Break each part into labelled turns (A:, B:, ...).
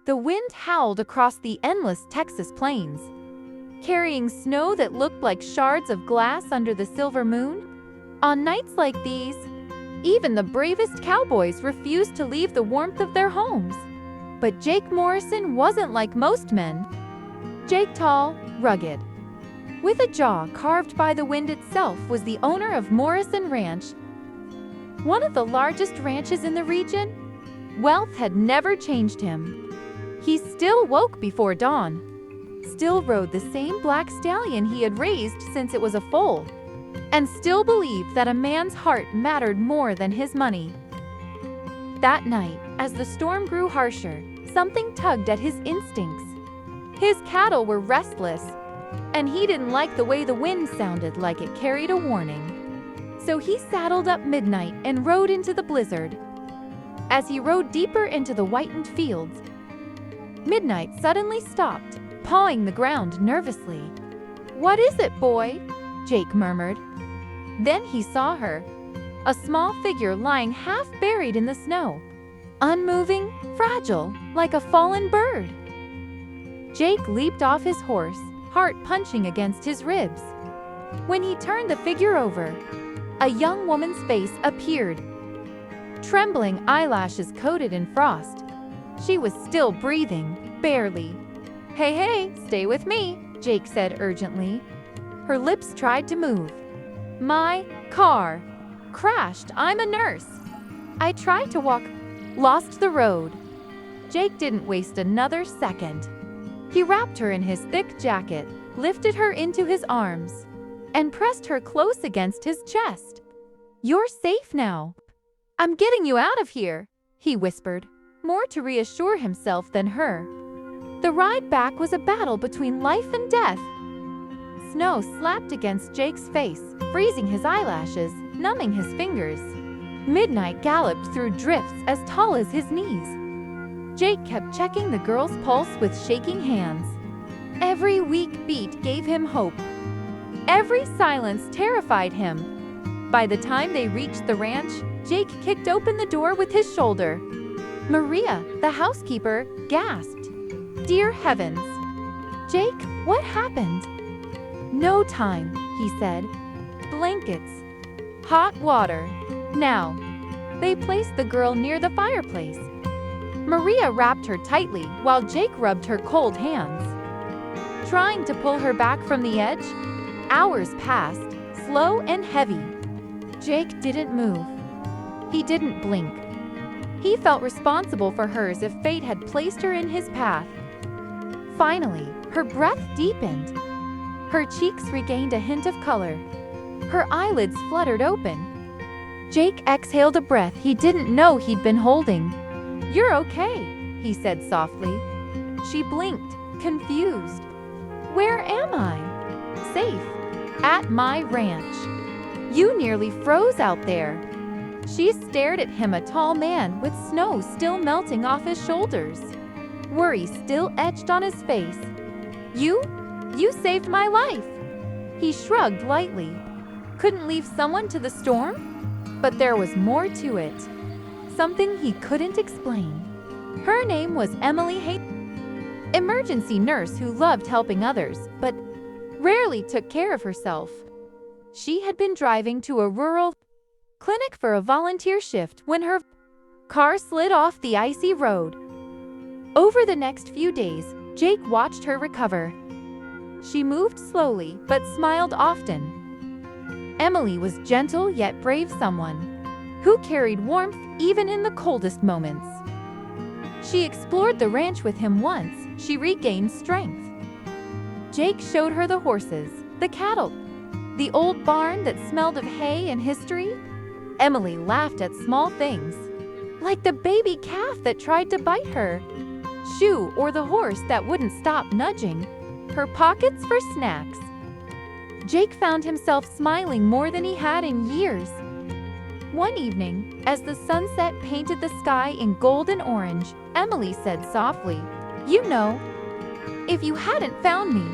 A: The wind howled across the endless Texas plains, carrying snow that looked like shards of glass under the silver moon. On nights like these, even the bravest cowboys refused to leave the warmth of their homes. But Jake Morrison wasn't like most men. Jake, tall, rugged, with a jaw carved by the wind itself, was the owner of Morrison Ranch, one of the largest ranches in the region. Wealth had never changed him. He still woke before dawn, still rode the same black stallion he had raised since it was a foal, and still believed that a man's heart mattered more than his money. That night, as the storm grew harsher, something tugged at his instincts. His cattle were restless, and he didn't like the way the wind sounded like it carried a warning. So he saddled up Midnight and rode into the blizzard. As he rode deeper into the whitened fields, Midnight suddenly stopped, pawing the ground nervously. "What is it, boy?" Jake murmured. Then he saw her, a small figure lying half buried in the snow, unmoving, fragile, like a fallen bird. Jake leaped off his horse, heart punching against his ribs. When he turned the figure over, a young woman's face appeared, trembling eyelashes coated in frost. She was still breathing, barely. Hey, stay with me," Jake said urgently. Her lips tried to move. "My car crashed. I'm a nurse. I tried to walk, lost the road." Jake didn't waste another second. He wrapped her in his thick jacket, lifted her into his arms, and pressed her close against his chest. "You're safe now. I'm getting you out of here," he whispered, more to reassure himself than her. The ride back was a battle between life and death. Snow slapped against Jake's face, freezing his eyelashes, numbing his fingers. Midnight galloped through drifts as tall as his knees. Jake kept checking the girl's pulse with shaking hands. Every weak beat gave him hope. Every silence terrified him. By the time they reached the ranch, Jake kicked open the door with his shoulder. Maria, the housekeeper, gasped. "Dear heavens! Jake, what happened?" "No time," he said. "Blankets. Hot water. Now." They placed the girl near the fireplace. Maria wrapped her tightly while Jake rubbed her cold hands, trying to pull her back from the edge. Hours passed, slow and heavy. Jake didn't move. He didn't blink. He felt responsible for hers if fate had placed her in his path. Finally, her breath deepened. Her cheeks regained a hint of color. Her eyelids fluttered open. Jake exhaled a breath he didn't know he'd been holding. "You're okay," he said softly. She blinked, confused. "Where am I?" "Safe. At my ranch." "You nearly froze out there." She stared at him, a tall man with snow still melting off his shoulders, worry still etched on his face. You saved my life." He shrugged lightly. Couldn't leave someone to the storm? But there was more to it. Something he couldn't explain. Her name was Emily Hayden, emergency nurse who loved helping others, but rarely took care of herself. She had been driving to a rural clinic for a volunteer shift when her car slid off the icy road. Over the next few days, Jake watched her recover. She moved slowly but smiled often. Emily was gentle yet brave, someone who carried warmth even in the coldest moments. She explored the ranch with him once she regained strength. Jake showed her the horses, the cattle, the old barn that smelled of hay and history. Emily laughed at small things, like the baby calf that tried to bite her shoe or the horse that wouldn't stop nudging her pockets for snacks. Jake found himself smiling more than he had in years. One evening, as the sunset painted the sky in gold and orange, Emily said softly, "You know, if you hadn't found me,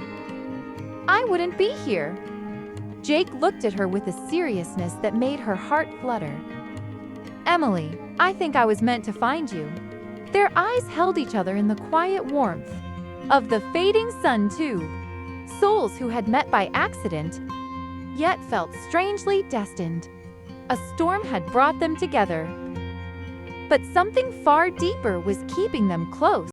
A: I wouldn't be here." Jake looked at her with a seriousness that made her heart flutter. "Emily, I think I was meant to find you. Their eyes held each other in the quiet warmth of the fading sun too. Souls who had met by accident, yet felt strangely destined. A storm had brought them together, but something far deeper was keeping them close.